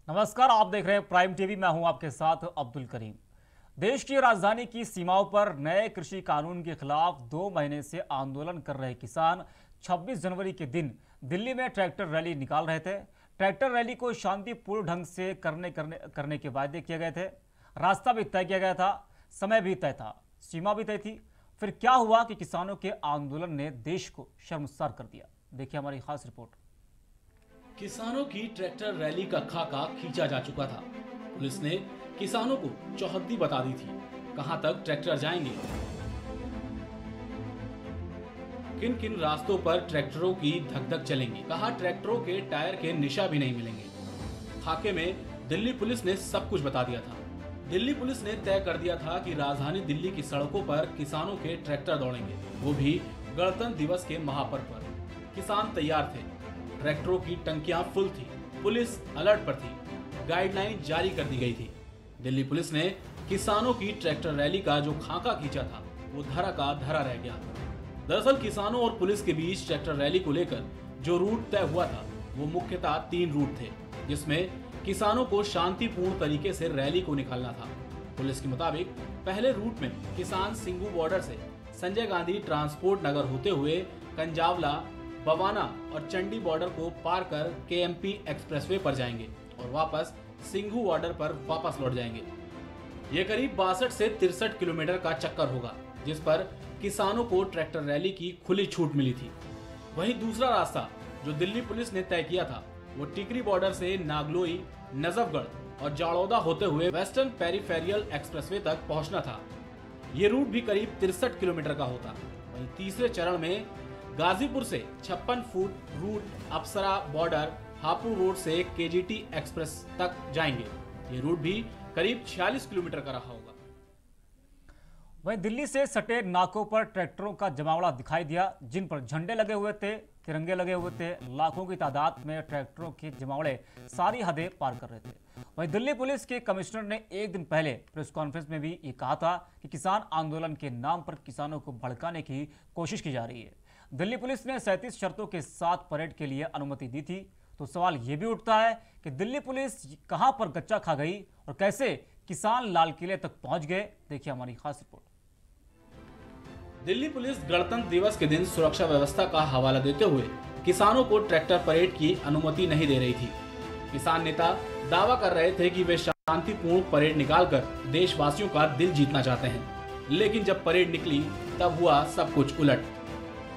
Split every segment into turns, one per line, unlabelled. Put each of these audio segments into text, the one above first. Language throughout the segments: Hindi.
नमस्कार, आप देख रहे हैं प्राइम टीवी। मैं हूं आपके साथ अब्दुल करीम। देश की राजधानी की सीमाओं पर नए कृषि कानून के खिलाफ 2 महीने से आंदोलन कर रहे किसान 26 जनवरी के दिन दिल्ली में ट्रैक्टर रैली निकाल रहे थे। ट्रैक्टर रैली को शांतिपूर्ण ढंग से करने के वायदे किए गए थे। रास्ता भी तय किया गया था, समय भी तय था, सीमा भी तय थी। फिर क्या हुआ कि किसानों के आंदोलन ने देश को शर्मसार कर दिया। देखिए हमारी खास रिपोर्ट।
किसानों की ट्रैक्टर रैली का खाका खींचा जा चुका था। पुलिस ने किसानों को चौहद्दी बता दी थी, कहां तक ट्रैक्टर जाएंगे, किन किन रास्तों पर ट्रैक्टरों की धक-धक चलेंगी, कहा ट्रैक्टरों के टायर के निशा भी नहीं मिलेंगे। खाके में दिल्ली पुलिस ने सब कुछ बता दिया था। दिल्ली पुलिस ने तय कर दिया था कि राजधानी दिल्ली की सड़कों पर किसानों के ट्रैक्टर दौड़ेंगे, वो भी गणतंत्र दिवस के महापर्व पर। किसान तैयार थे, ट्रैक्टरों की टंकियां फुल थी, पुलिस अलर्ट पर थी, गाइडलाइन जारी कर दी गई थी। दिल्ली पुलिस ने किसानों की ट्रैक्टर रैली का जो खाका खींचा था वो धरा का धरा रह गया। दरअसल किसानों और पुलिस के बीच ट्रैक्टर रैली को लेकर जो रूट तय हुआ था वो मुख्यतः 3 रूट थे, जिसमें किसानों को शांतिपूर्ण तरीके से रैली को निकालना था। पुलिस के मुताबिक पहले रूट में किसान सिंघू बॉर्डर से संजय गांधी ट्रांसपोर्ट नगर होते हुए कंजावला, बवाना और चंडी बॉर्डर को पार कर केएमपी एक्सप्रेसवे पर जाएंगे और वापस सिंघू बॉर्डर पर वापस लौट जाएंगे। ये करीब 62 से 63 किलोमीटर का चक्कर होगा, जिस पर किसानों को ट्रैक्टर रैली की खुली छूट मिली थी। वहीं दूसरा रास्ता जो दिल्ली पुलिस ने तय किया था वो टिकरी बॉर्डर से नागलोई, नजफगढ़ और जाड़ौदा होते हुए वेस्टर्न पेरिफेरियल एक्सप्रेसवे तक पहुंचना था। ये रूट भी करीब 63 किलोमीटर का होता। वहीं तीसरे चरण में गाजीपुर से 56 फुट रूट अप्सरा बॉर्डर हापुड़ रोड से केजीटी एक्सप्रेस तक जाएंगे। ये रूट भी करीब 46 किलोमीटर का रहा होगा।
वहीं दिल्ली से सटे नाकों पर ट्रैक्टरों का जमावड़ा दिखाई दिया, जिन पर झंडे लगे हुए थे, तिरंगे लगे हुए थे। लाखों की तादाद में ट्रैक्टरों के जमावड़े सारी हदें पार कर रहे थे। वहीं दिल्ली पुलिस के कमिश्नर ने एक दिन पहले प्रेस कॉन्फ्रेंस में भी ये कहा था कि किसान आंदोलन के नाम पर किसानों को भड़काने की कोशिश की जा रही है। दिल्ली पुलिस ने 37 शर्तों के साथ परेड के लिए अनुमति दी थी। तो सवाल ये भी उठता है कि दिल्ली पुलिस कहां पर गच्चा खा गई और कैसे किसान लाल किले तक पहुंच गए। देखिए हमारी खास रिपोर्ट।
दिल्ली पुलिस गणतंत्र दिवस के दिन सुरक्षा व्यवस्था का हवाला देते हुए किसानों को ट्रैक्टर परेड की अनुमति नहीं दे रही थी। किसान नेता दावा कर रहे थे कि वे शांतिपूर्ण परेड निकालकर देशवासियों का दिल जीतना चाहते हैं, लेकिन जब परेड निकली तब हुआ सब कुछ उलट।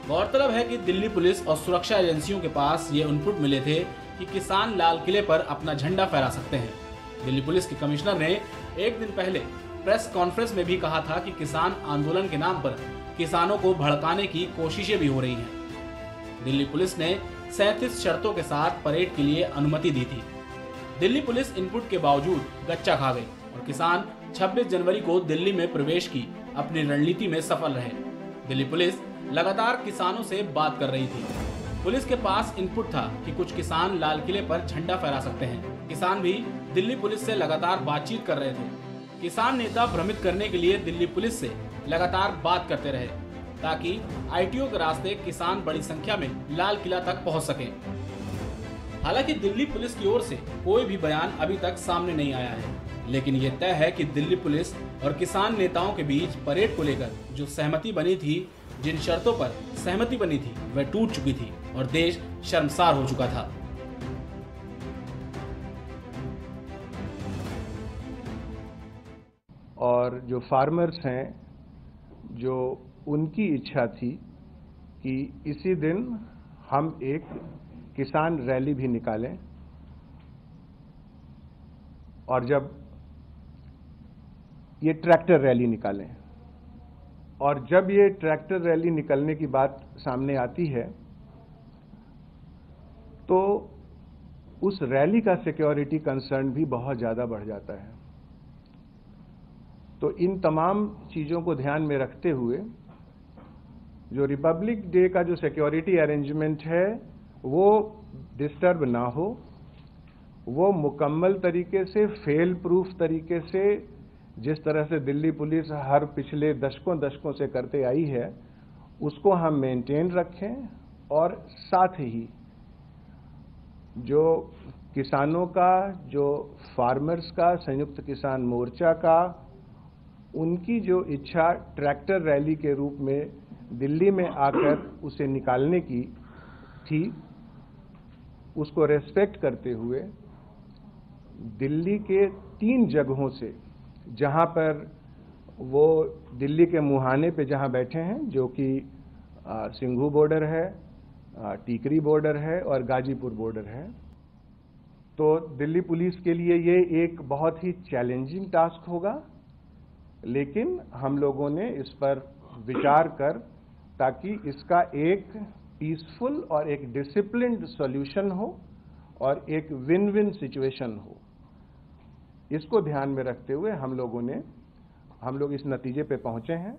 गौरतलब है कि दिल्ली पुलिस और सुरक्षा एजेंसियों के पास ये इनपुट मिले थे कि किसान लाल किले पर अपना झंडा फहरा सकते हैं। दिल्ली पुलिस के कमिश्नर ने एक दिन पहले प्रेस कॉन्फ्रेंस में भी कहा था कि किसान आंदोलन के नाम पर किसानों को भड़काने की कोशिशें भी हो रही हैं। दिल्ली पुलिस ने 37 शर्तों के साथ परेड के लिए अनुमति दी थी। दिल्ली पुलिस इनपुट के बावजूद गच्चा खा गई और किसान 26 जनवरी को दिल्ली में प्रवेश की अपनी रणनीति में सफल रहे। दिल्ली पुलिस लगातार किसानों से बात कर रही थी। पुलिस के पास इनपुट था कि कुछ किसान लाल किले पर झंडा फहरा सकते हैं। किसान भी दिल्ली पुलिस से लगातार बातचीत कर रहे थे। किसान नेता भ्रमित करने के लिए दिल्ली पुलिस से लगातार बात करते रहे ताकि आईटीओ के रास्ते किसान बड़ी संख्या में लाल किला तक पहुंच सके। हालांकि दिल्ली पुलिस की ओर से कोई भी बयान अभी तक सामने नहीं आया है, लेकिन ये तय है कि दिल्ली पुलिस और किसान नेताओं के बीच परेड को लेकर जो सहमति बनी थी, जिन शर्तों पर सहमति बनी थी, वह टूट चुकी थी और देश शर्मसार हो चुका था।
और जो फार्मर्स हैं, जो उनकी इच्छा थी कि इसी दिन हम एक किसान रैली भी निकालें, और जब ये ट्रैक्टर रैली निकालें, और जब ये ट्रैक्टर रैली निकलने की बात सामने आती है तो उस रैली का सिक्योरिटी कंसर्न भी बहुत ज़्यादा बढ़ जाता है। तो इन तमाम चीज़ों को ध्यान में रखते हुए जो रिपब्लिक डे का जो सिक्योरिटी अरेंजमेंट है वो डिस्टर्ब ना हो, वो मुकम्मल तरीके से, फेल प्रूफ तरीके से, जिस तरह से दिल्ली पुलिस हर पिछले दशकों से करते आई है, उसको हम मेंटेन रखें। और साथ ही जो किसानों का, जो फार्मर्स का, संयुक्त किसान मोर्चा का, उनकी जो इच्छा ट्रैक्टर रैली के रूप में दिल्ली में आकर उसे निकालने की थी, उसको रेस्पेक्ट करते हुए दिल्ली के 3 जगहों से, जहां पर वो दिल्ली के मुहाने पे जहां बैठे हैं, जो कि सिंघू बॉर्डर है, टीकरी बॉर्डर है और गाजीपुर बॉर्डर है, तो दिल्ली पुलिस के लिए ये एक बहुत ही चैलेंजिंग टास्क होगा, लेकिन हम लोगों ने इस पर विचार कर, ताकि इसका एक पीसफुल और एक डिसिप्लिन्ड सॉल्यूशन हो और एक विन विन सिचुएशन हो, इसको ध्यान में रखते हुए हम लोग इस नतीजे पे पहुंचे हैं।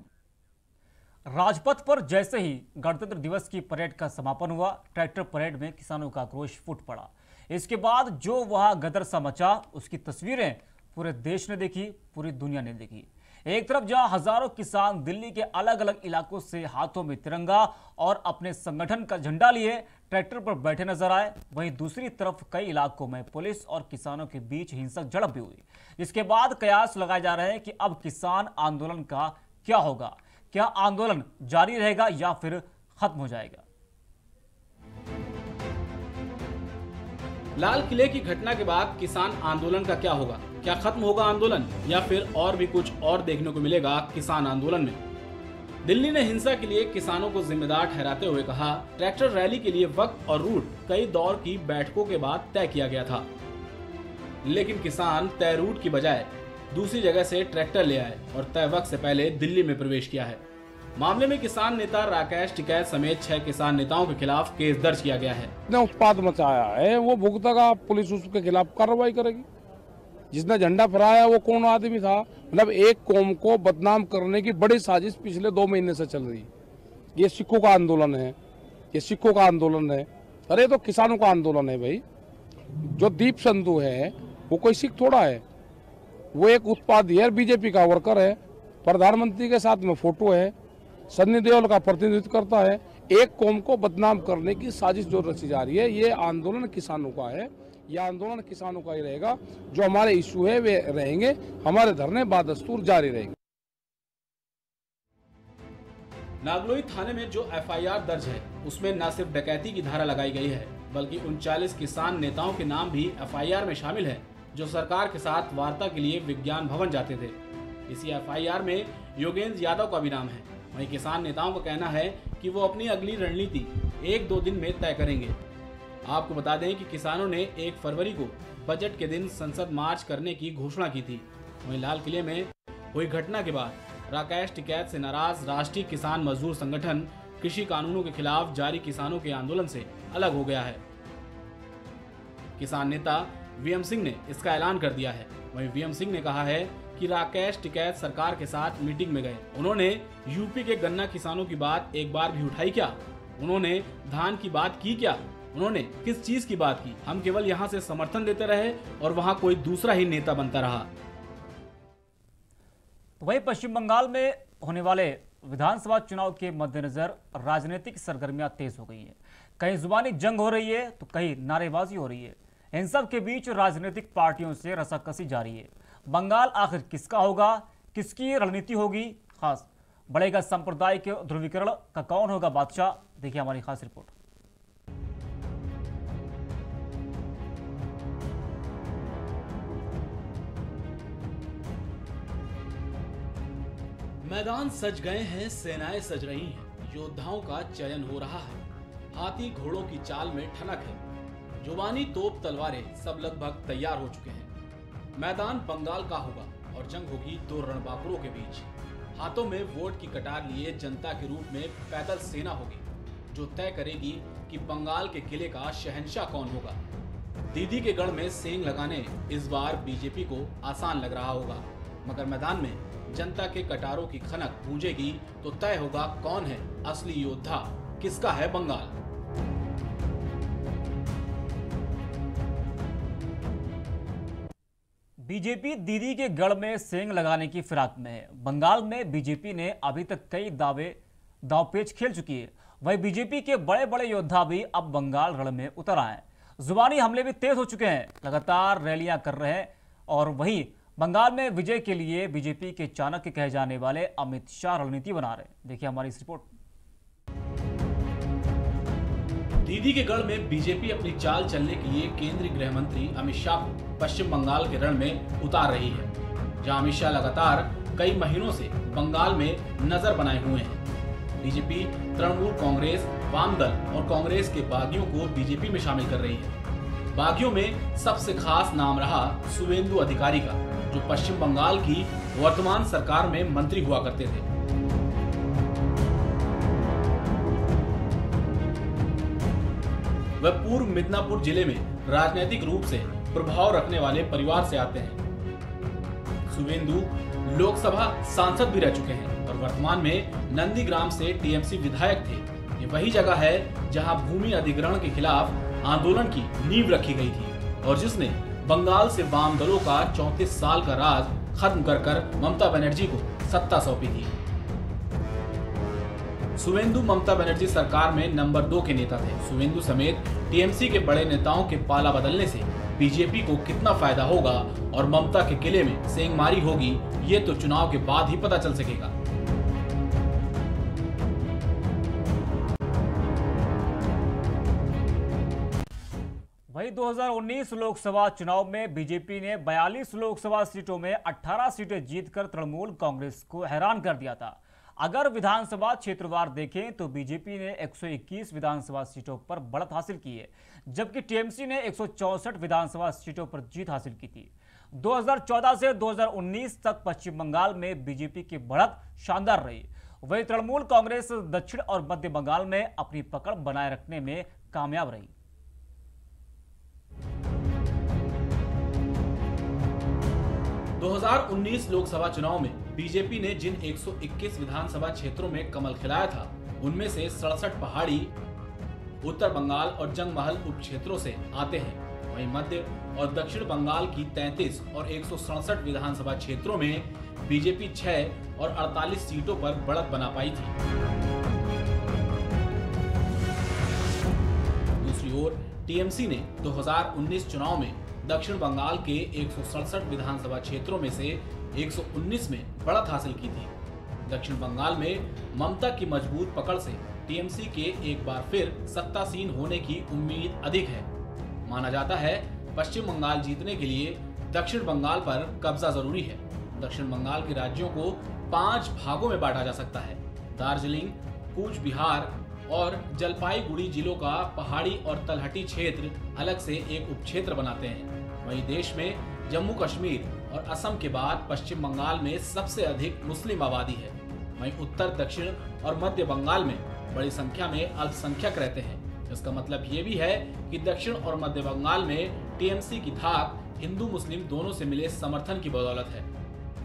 राजपथ पर जैसे ही गणतंत्र दिवस की परेड का समापन हुआ, ट्रैक्टर परेड में किसानों का आक्रोश फूट पड़ा। इसके बाद जो वहां गदर सा मचा, उसकी तस्वीरें पूरे देश ने देखी, पूरी दुनिया ने देखी। एक तरफ जहां हजारों किसान दिल्ली के अलग अलग इलाकों से हाथों में तिरंगा और अपने संगठन का झंडा लिए ट्रैक्टर पर बैठे नजर आए, वहीं दूसरी तरफ कई इलाकों में पुलिस और किसानों के बीच हिंसक झड़प भी हुई। जिसके बाद कयास लगाए जा रहे हैं कि अब किसान आंदोलन का क्या होगा, क्या आंदोलन जारी रहेगा या फिर खत्म हो जाएगा।
लाल किले की घटना के बाद किसान आंदोलन का क्या होगा? क्या खत्म होगा आंदोलन या फिर और भी कुछ और देखने को मिलेगा किसान आंदोलन में? दिल्ली ने हिंसा के लिए किसानों को जिम्मेदार ठहराते हुए कहा, ट्रैक्टर रैली के लिए वक्त और रूट कई दौर की बैठकों के बाद तय किया गया था, लेकिन किसान तय रूट की बजाय दूसरी जगह से ट्रैक्टर ले आए और तय वक्त से पहले दिल्ली में प्रवेश किया है। मामले में किसान नेता राकेश टिकैत समेत 6 किसान नेताओं के खिलाफ केस दर्ज किया गया है।
जिसने उत्पाद मचाया है वो भुगतेगा, पुलिस उसके खिलाफ कार्रवाई करेगी। जिसने झंडा फहराया वो कौन आदमी था? मतलब एक कौम को बदनाम करने की बड़ी साजिश पिछले 2 महीने से चल रही है। ये सिखों का आंदोलन है, ये सिखों का आंदोलन है। अरे तो किसानों का आंदोलन है भाई। जो दीप संधू है वो कोई सिख थोड़ा है, वो एक उत्पादी है, बीजेपी का वर्कर है, प्रधानमंत्री के साथ में फोटो है, सन्नी देओल का प्रतिनिधित्व करता है। एक कौम को बदनाम करने की साजिश जो रची जा रही है, ये आंदोलन किसानों का है। ये आंदोलन किसानों का ही रहेगा। जो हमारे इश्यू है वे रहेंगे, हमारे धरने बादस्तूर जारी रहेंगे।
नागलोई थाने में जो एफआईआर दर्ज है उसमें न सिर्फ डकैती की धारा लगाई गई है, बल्कि 39 किसान नेताओं के नाम भी एफआईआर में शामिल है, जो सरकार के साथ वार्ता के लिए विज्ञान भवन जाते थे। इसी एफआईआर में योगेंद्र यादव का भी नाम है। वहीं किसान नेताओं का कहना है कि वो अपनी अगली रणनीति 1-2 दिन में तय करेंगे। आपको बता दें कि किसानों ने 1 फरवरी को बजट के दिन संसद मार्च करने की घोषणा की थी। वहीं लाल किले में हुई घटना के बाद राकेश टिकैत से नाराज राष्ट्रीय किसान मजदूर संगठन कृषि कानूनों के खिलाफ जारी किसानों के आंदोलन से अलग हो गया है। किसान नेता वीएम सिंह ने इसका ऐलान कर दिया है। वहीं वीएम सिंह ने कहा है कि राकेश टिकैत सरकार के साथ मीटिंग में गए। उन्होंने यूपी के गन्ना किसानों की बात एक बार भी उठाई क्या? उन्होंने धान की बात की क्या? उन्होंने किस चीज की बात की? हम केवल यहाँ से समर्थन देते रहे और वहाँ कोई दूसरा ही नेता बनता रहा।
तो वहीं पश्चिम बंगाल में होने वाले विधानसभा चुनाव के मद्देनजर राजनीतिक सरगर्मियां तेज हो गई हैं। कहीं जुबानी जंग हो रही है तो कहीं नारेबाजी हो रही है। इन सब के बीच राजनीतिक पार्टियों से रसाकसी जारी है। बंगाल आखिर किसका होगा, किसकी रणनीति होगी, खास बढ़ेगा सांप्रदायिक ध्रुवीकरण का कौन होगा बादशाह? देखिए हमारी खास रिपोर्ट।
मैदान सज गए हैं, सेनाएं सज रही हैं, योद्धाओं का चयन हो रहा है। हाथी घोड़ों की चाल में ठनक है, जुबानी तोप तलवारें सब लगभग तैयार हो चुके हैं। मैदान बंगाल का होगा और जंग होगी 2 रणबांकुरों के बीच। हाथों में वोट की कटार लिए जनता के रूप में पैदल सेना होगी, जो तय करेगी कि बंगाल के किले का शहंशाह कौन होगा। दीदी के गढ़ में सेंग लगाने इस बार बीजेपी को आसान लग रहा होगा, मगर मैदान में जनता के कटारों की खनक गूंजेगी तो तय होगा कौन है असली योद्धा, किसका है बंगाल।
बीजेपी दीदी के गढ़ में सेंग लगाने की फिराक में है। बंगाल में बीजेपी ने अभी तक कई दावपेच खेल चुकी है। वहीं बीजेपी के बड़े बड़े योद्धा भी अब बंगाल रण में उतर आए हैं। जुबानी हमले भी तेज हो चुके हैं, लगातार रैलियां कर रहे हैं। और वहीं बंगाल में विजय के लिए बीजेपी के चाणक्य कहे जाने वाले अमित शाह रणनीति बना रहे हैं। देखिए हमारी इस रिपोर्ट।
दीदी के गढ़ में बीजेपी अपनी चाल चलने के लिए केंद्रीय गृह मंत्री अमित शाह को पश्चिम बंगाल के रण में उतार रही है, जहां अमित शाह लगातार कई महीनों से बंगाल में नजर बनाए हुए हैं। बीजेपी तृणमूल कांग्रेस, वाम दल और कांग्रेस के बागियों को बीजेपी में शामिल कर रही है। बागियों में सबसे खास नाम रहा शुवेंदु अधिकारी का, जो पश्चिम बंगाल की वर्तमान सरकार में मंत्री हुआ करते थे। वह पूर्व मिदनापुर जिले में राजनीतिक रूप से प्रभाव रखने वाले परिवार से आते हैं। शुवेंदु लोकसभा सांसद भी रह चुके हैं और वर्तमान में नंदीग्राम से टीएमसी विधायक थे। ये वही जगह है जहां भूमि अधिग्रहण के खिलाफ आंदोलन की नींव रखी गई थी और जिसने बंगाल से वाम दलों का 34 साल का राज खत्म कर ममता बनर्जी को सत्ता सौंपी थी। शुवेंदु ममता बनर्जी सरकार में नंबर 2 के नेता थे। शुवेंदु समेत टीएमसी के बड़े नेताओं के पाला बदलने से बीजेपी को कितना फायदा होगा और ममता के किले में सेंधमारी होगी, ये तो चुनाव के बाद ही पता चल सकेगा।
वहीं 2019 लोकसभा चुनाव में बीजेपी ने 42 लोकसभा सीटों में 18 सीटें जीतकर तृणमूल कांग्रेस को हैरान कर दिया था। अगर विधानसभा क्षेत्रवार देखें तो बीजेपी ने 121 विधानसभा सीटों पर बढ़त हासिल की है, जबकि टीएमसी ने 164 विधानसभा सीटों पर जीत हासिल की थी। 2014 से 2019 तक पश्चिम बंगाल में बीजेपी की बढ़त शानदार रही। वहीं तृणमूल कांग्रेस दक्षिण और मध्य बंगाल में अपनी पकड़ बनाए रखने में कामयाब रही।
दो 2019 लोकसभा चुनाव में बीजेपी ने जिन 121 विधानसभा क्षेत्रों में कमल खिलाया था, उनमें से 67 पहाड़ी, उत्तर बंगाल और जंगमहल उप क्षेत्रों से आते हैं। वहीं मध्य और दक्षिण बंगाल की 33 और 167 विधानसभा क्षेत्रों में बीजेपी 6 और 48 सीटों पर बढ़त बना पाई थी। दूसरी ओर टीएमसी ने 2019 चुनाव में दक्षिण बंगाल के 167 विधानसभा क्षेत्रों में से 119 में बढ़त हासिल की थी। दक्षिण बंगाल में ममता की मजबूत पकड़ से टीएमसी के एक बार फिर सत्तासीन होने की उम्मीद अधिक है। माना जाता है पश्चिम बंगाल जीतने के लिए दक्षिण बंगाल पर कब्जा जरूरी है। दक्षिण बंगाल के राज्यों को 5 भागों में बांटा जा सकता है। दार्जिलिंग, कूच बिहार और जलपाईगुड़ी जिलों का पहाड़ी और तलहटी क्षेत्र अलग से एक उपक्षेत्र बनाते हैं। वहीं देश में जम्मू कश्मीर और असम के बाद पश्चिम बंगाल में सबसे अधिक मुस्लिम आबादी है। वहीं उत्तर, दक्षिण और मध्य बंगाल में बड़ी संख्या में अल्पसंख्यक रहते हैं। इसका मतलब ये भी है कि दक्षिण और मध्य बंगाल में टीएमसी की धाक हिंदू मुस्लिम दोनों से मिले समर्थन की बदौलत है।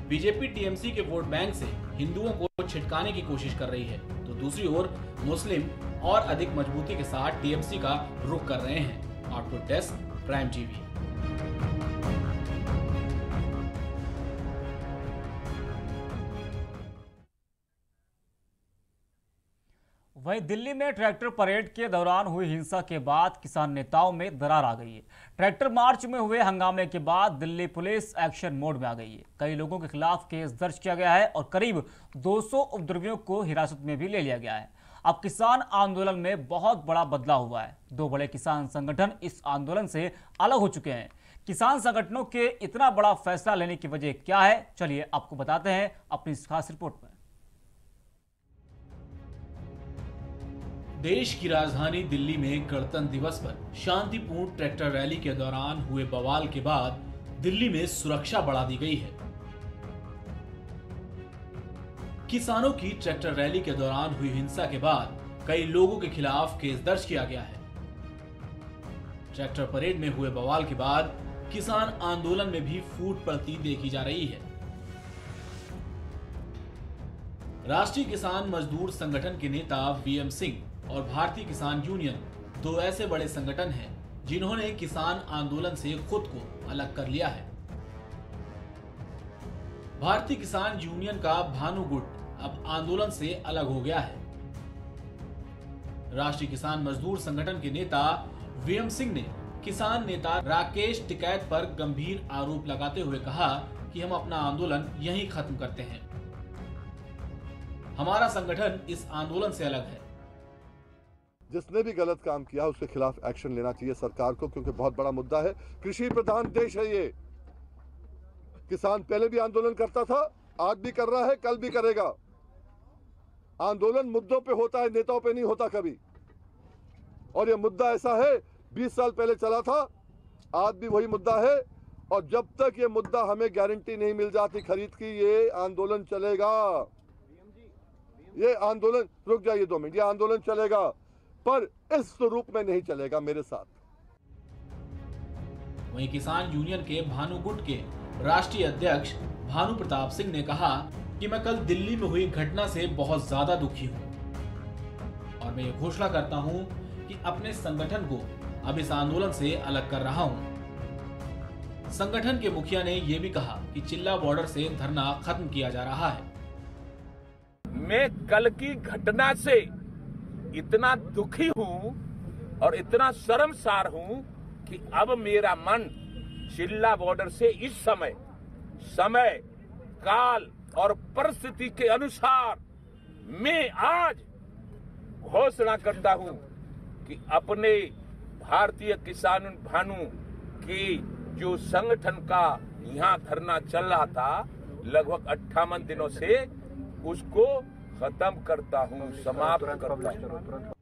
बीजेपी टीएमसी के वोट बैंक से हिंदुओं को छिटकाने की कोशिश कर रही है, तो दूसरी ओर मुस्लिम और अधिक मजबूती के साथ टीएमसी का रुख कर रहे हैं। Output desk, prime TV.
वहीं दिल्ली में ट्रैक्टर परेड के दौरान हुई हिंसा के बाद किसान नेताओं में दरार आ गई है। ट्रैक्टर मार्च में हुए हंगामे के बाद दिल्ली पुलिस एक्शन मोड में आ गई है। कई लोगों के खिलाफ केस दर्ज किया गया है और करीब 200 उपद्रवियों को हिरासत में भी ले लिया गया है। अब किसान आंदोलन में बहुत बड़ा बदलाव हुआ है। 2 बड़े किसान संगठन इस आंदोलन से अलग हो चुके हैं। किसान संगठनों के इतना बड़ा फैसला लेने की वजह क्या है, चलिए आपको बताते हैं अपनी इस खास रिपोर्ट में।
देश की राजधानी दिल्ली में गणतंत्र दिवस पर शांतिपूर्ण ट्रैक्टर रैली के दौरान हुए बवाल के बाद दिल्ली में सुरक्षा बढ़ा दी गई है। किसानों की ट्रैक्टर रैली के दौरान हुई हिंसा के बाद कई लोगों के खिलाफ केस दर्ज किया गया है। ट्रैक्टर परेड में हुए बवाल के बाद किसान आंदोलन में भी फूट पड़ती देखी जा रही है। राष्ट्रीय किसान मजदूर संगठन के नेता वीएम सिंह और भारतीय किसान यूनियन 2 ऐसे बड़े संगठन हैं जिन्होंने किसान आंदोलन से खुद को अलग कर लिया है। भारतीय किसान यूनियन का भानु गुट अब आंदोलन से अलग हो गया है। राष्ट्रीय किसान मजदूर संगठन के नेता वीएम सिंह ने किसान नेता राकेश टिकैत पर गंभीर आरोप लगाते हुए कहा कि हम अपना आंदोलन यहीं खत्म करते हैं। हमारा संगठन इस आंदोलन से अलग है।
जिसने भी गलत काम किया उसके खिलाफ एक्शन लेना चाहिए सरकार को, क्योंकि बहुत बड़ा मुद्दा है। कृषि प्रधान देश है ये। किसान पहले भी आंदोलन करता था, आज भी कर रहा है, कल भी करेगा। आंदोलन मुद्दों पे होता है, नेताओं पे नहीं होता कभी। और ये मुद्दा ऐसा है 20 साल पहले चला था, आज भी वही मुद्दा है। और जब तक ये मुद्दा हमें गारंटी नहीं मिल जाती खरीद की, ये आंदोलन चलेगा। ये आंदोलन, रुक जाइए 2 मिनट, ये आंदोलन चलेगा, पर इस रूप में नहीं चलेगा मेरे साथ।
वहीं किसान यूनियन के भानुगुट के राष्ट्रीय अध्यक्ष भानु प्रताप सिंह ने कहा कि मैं कल दिल्ली में हुई घटना से बहुत ज्यादा दुखी हूं और मैं ये घोषणा करता हूं कि अपने संगठन को अब इस आंदोलन से अलग कर रहा हूं। संगठन के मुखिया ने यह भी कहा कि चिल्ला बॉर्डर से धरना खत्म किया जा रहा है।
मैं कल की घटना से इतना दुखी हूं और इतना शर्मसार हूं कि अब मेरा मन चिल्ला बॉर्डर से इस समय काल और परिस्थिति के अनुसार मैं आज घोषणा करता हूं कि अपने भारतीय किसान भानु की जो संगठन का यहां धरना चल रहा था लगभग 58 दिनों से, उसको खत्म करता हूं, समाप्त करता हूं।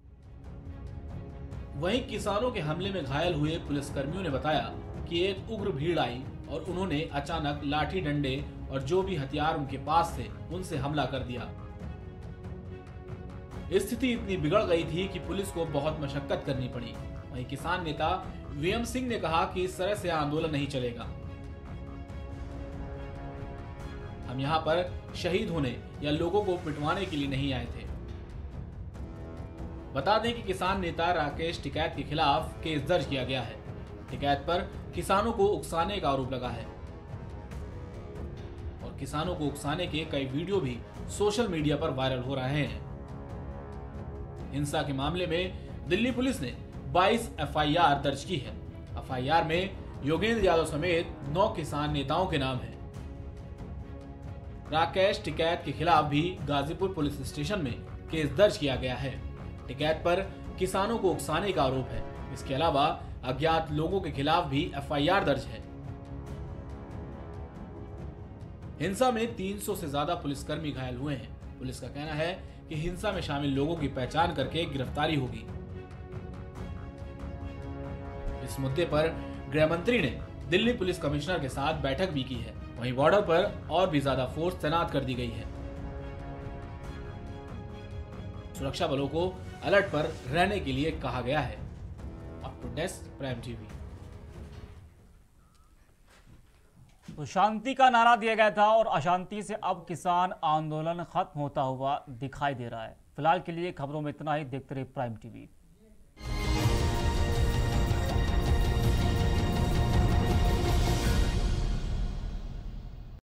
वहीं किसानों के हमले में घायल हुए पुलिसकर्मियों ने बताया कि एक उग्र भीड़ आई और उन्होंने अचानक लाठी डंडे और जो भी हथियार उनके पास थे उनसे हमला कर दिया। स्थिति इतनी बिगड़ गई थी कि पुलिस को बहुत मशक्कत करनी पड़ी। वहीं किसान नेता वीएम सिंह ने कहा कि इस तरह से आंदोलन नहीं चलेगा। हम यहाँ पर शहीद होने या लोगों को पिटवाने के लिए नहीं आए थे। बता दें कि किसान नेता राकेश टिकैत के खिलाफ केस दर्ज किया गया है। टिकैत पर किसानों को उकसाने का आरोप लगा है और किसानों को उकसाने के कई वीडियो भी सोशल मीडिया पर वायरल हो रहे हैं। हिंसा के मामले में दिल्ली पुलिस ने 22 एफआईआर दर्ज की है। एफआईआर में योगेंद्र यादव समेत 9 किसान नेताओं के नाम हैं। राकेश टिकैत के खिलाफ भी गाजीपुर पुलिस स्टेशन में केस दर्ज किया गया है। टिकैत पर किसानों को उकसाने का आरोप है। इसके अलावा अज्ञात लोगों के खिलाफ भी एफआईआर दर्ज है। हिंसा में 300 से ज्यादा पुलिसकर्मी घायल हुए हैं। पुलिस का कहना है कि हिंसा में शामिल लोगों की पहचान करके गिरफ्तारी होगी। इस मुद्दे पर गृह मंत्री ने दिल्ली पुलिस कमिश्नर के साथ बैठक भी की है। वहीं बॉर्डर पर और भी ज्यादा फोर्स तैनात कर दी गई है। सुरक्षा बलों को अलर्ट पर रहने के लिए कहा गया है। Up to desk prime TV.
तो शांति का नारा दिया गया था और अशांति से अब किसान आंदोलन खत्म होता हुआ दिखाई दे रहा है। फिलहाल के लिए खबरों में इतना ही। देखते रहिए प्राइम टीवी।